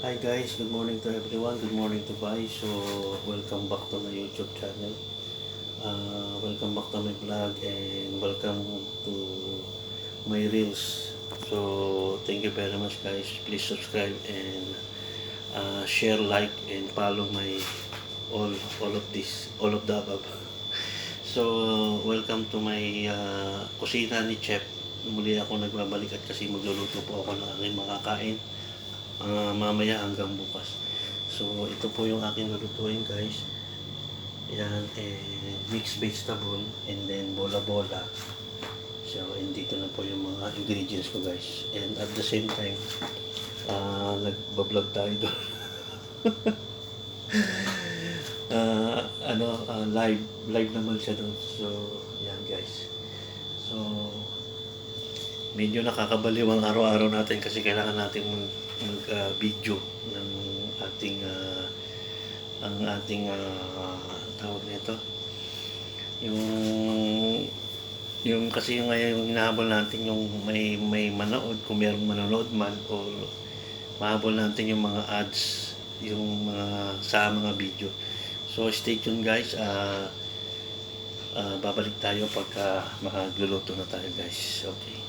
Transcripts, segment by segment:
Hi guys, good morning to everyone. Good morning to Bai. So, welcome back to my YouTube channel. Welcome back to my vlog and welcome to my reels. So, thank you very much guys. Please subscribe and share, like, and follow my all all of the above. So, welcome to my kusina ni Chef. Muli ako nagbabalik at kasi magluluto po ako ng aking makakain mamaya hanggang bukas. So, ito po yung aking lulutuin guys. Yan, mixed vegetable and then bola-bola. So, and dito na po yung mga ingredients ko guys. And at the same time, nagbablog tayo doon. Live naman siya doon. So, yan guys. So, medyo nakakabaliw ang araw-araw natin kasi kailangan natin mag-video ng ating ang ating tawag nito yung kasi yung ngayon yung hinahabol natin yung may manood kung mayroong manonood man o mahabol natin yung mga ads yung mga sa mga video. So stay tuned guys. Babalik tayo pagka magluluto na tayo guys. Okay.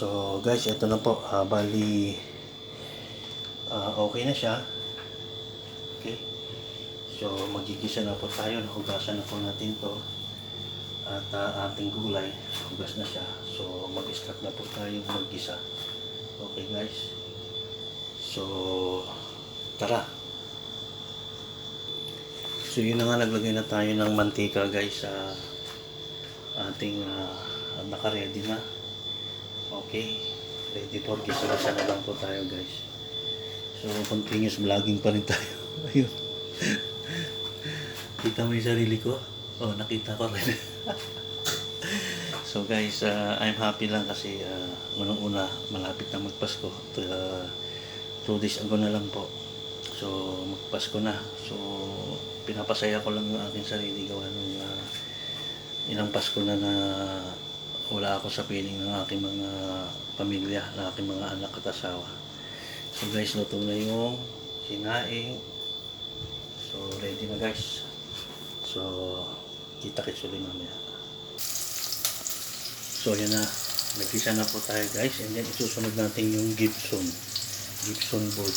So guys, ito na po. Bali okay na siya. Okay. So magigisa na po tayo. Hugasan na po natin to. At ating gulay, hugas na siya. So mag-start na po tayo maggisa. Okay guys. So tara. So yun na nga, naglagay na tayo ng mantika guys sa ating naka-ready na. Okay, ready for gisa-gisa na lang po tayo guys. So continuous vlogging pa rin tayo. Ayun. Kita mo yung sarili ko? Oh, nakita ko rin. So guys, I'm happy lang kasi unang-una malapit na magpasko. 2 days ago na lang po. So magpasko na. So pinapasaya ko lang ang aking sarili gawa nung ilang Pasko na wala ako sa piling ng aking mga pamilya, ng aking mga anak at asawa. So guys, luto na yung sinaing. So ready na guys. So kita-kits ulit mamaya. So yan na, nagkisa na po tayo guys. And then isusunod natin yung Gibson board.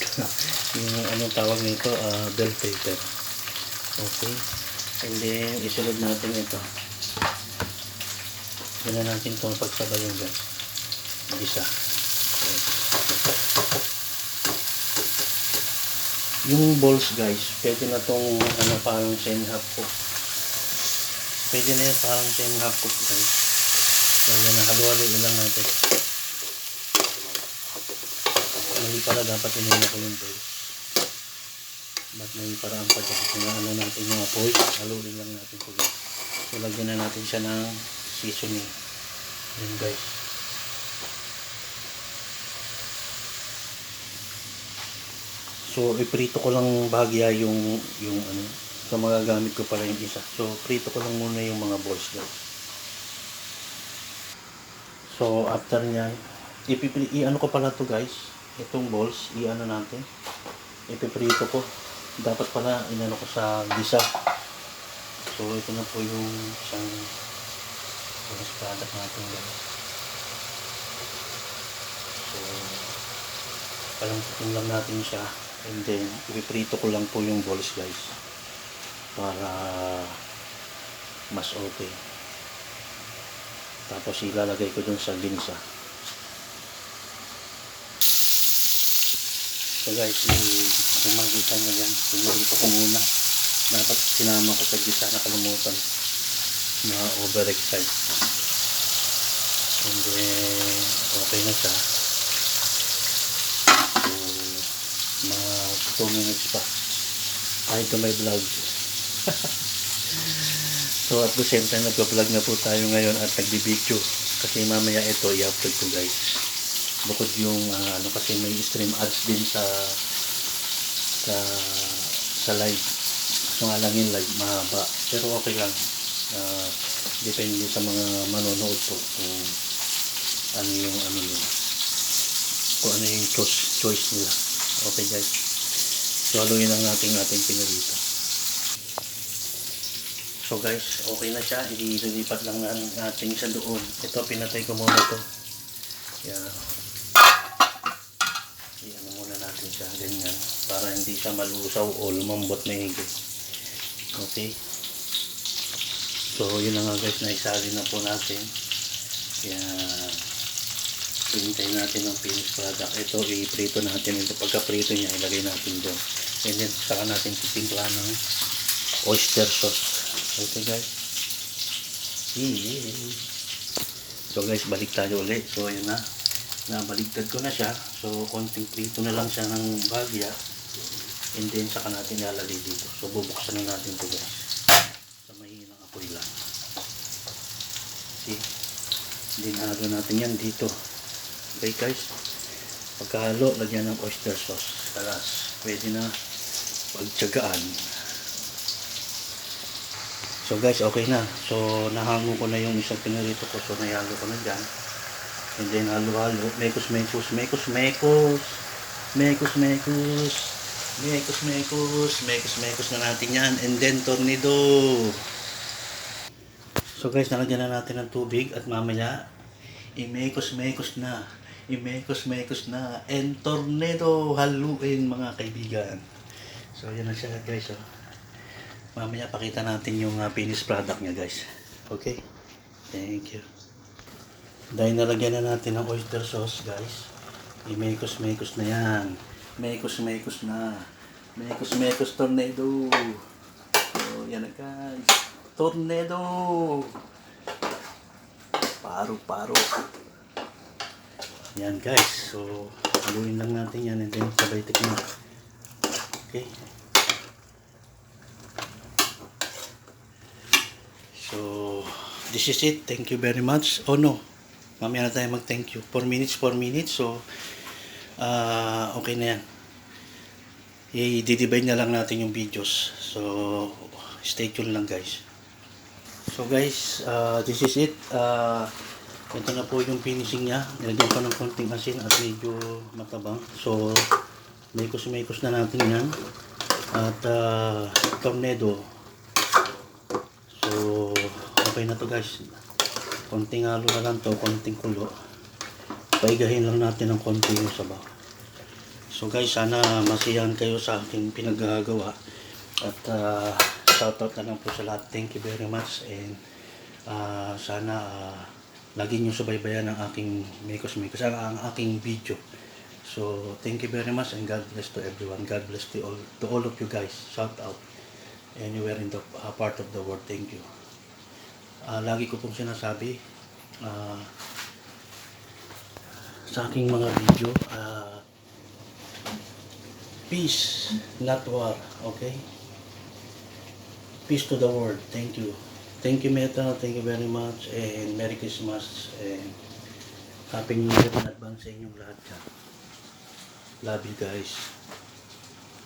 Yung anong tawag nito, bell pepper. Okay. And then isunod natin ito. Yan na natin itong pagsabayan guys. Isa. Yung balls guys, pwede na itong parang semi-half cook. Pwede na yan parang semi-half cook guys. So yan na, halu-haluin lang natin. Mali pala, dapat inuna ko yung balls. Ba't may paraan pa dyan? Natin yung apoy, haluin lang natin ito guys. So lagyan na natin siya ng seasoning. Yan guys. So iprito ko lang bahagya yung so magagamit ko pala yung isa. So prito ko lang muna yung mga balls guys. So after nyan, i-ano ko pala to guys. Itong balls, i-ano natin. Ipiprito ko. Dapat pala inano ko sa gisa. So ito na po yung isang product natin guys. So palamputin lang natin siya and then ipiprito ko lang po yung balls guys para mas okay. Tapos ilalagay ko dun sa ginsa. So guys, kung makikita nyo yan, pinurito ko muna. Dapat sinama ko sa gisa, nakalimutan na over-excite. And then okay na siya. So mga 2 minutes pa kahit to my vlog. So at the same time, nagpa-vlog na po tayo ngayon at nagbi-video kasi mamaya ito i-upload ko guys. Bukod yung kasi may stream ads din sa live. So nga lang yung live mahaba. Pero okay lang. Depende sa mga manonood po kung ano yung nyo. kung ano yung choice nila. Okay guys. So haluin lang natin ating pinarito. So guys, okay na siya. Ililipat lang natin sa doon. Ito, pinatay ko muna to. Yan. Iyan muna natin siya. Ganyan. Para hindi siya malusaw o lumambot na higit. Okay. So yun na nga guys. Naisali na po natin. Yan. Hintay natin ang finished product. Ito, i-prito natin. Ito, pagka-prito niya, ilagay natin doon. And then, saka natin titimpla ng oyster sauce. Okay guys. So guys, balik tayo ulit. So yun na. Nabaligtad ko na siya. So konting prito na lang siya ng bagya. And then saka natin ilalagay dito. So bubuksan na natin ito guys. Sa mahinang apoy lang. See? Dinalo natin yan dito. Okay guys. Pagkahalo, lagyan ng oyster sauce. Talas. Pwede na pagtsagaan. So guys, okay na. So nahango ko na yung isang pinarito ko. So nayalo ko na dyan. And then halo-halo. Mekos na natin yan. And then tornado. So guys, nalagyan na natin ng tubig. At mamaya, imekos na. And tornado. Haluin mga kaibigan. So yan na siya guys. Oh. Mamaya pakita natin yung finished product niya guys. Okay? Thank you. Dahil nalagyan na natin ng oyster sauce guys. I-mekos na yan. Mekos na. Mekos tornado. So yan na guys. Tornado. Paro. Yan guys. So haluin lang natin yan and then sabay tikman. Okay? So, this is it. Thank you very much. Oh no, mamaya na tayo mag-thank you. 4 minutes. So, okay na yan. I-divide na lang natin yung videos. So, stay tuned lang guys. So guys, this is it. Ito na po yung finishing niya. Nilagyan ko ng konting asin at medyo matabang. So, mekos na natin yan. At tornado. So, okay na to guys. Konting halo na lang to, konting kulo. Paigahin lang natin ng konti yung sabaw. So guys, sana masiyahan kayo sa aking pinaggagawa. At shoutout na lang po sa lahat. Thank you very much. And sana lagi nyo subaybayan ang aking ang aking video. So, thank you very much and God bless to everyone. God bless to all of you guys. Shout out. Anywhere in the part of the world. Thank you. Lagi ko pong sinasabi sa aking mga video, peace, not war. Okay? Peace to the world. Thank you. Thank you Meta. Thank you very much. And Merry Christmas. And Happy New Year in advance sa inyong lahat. Love you guys.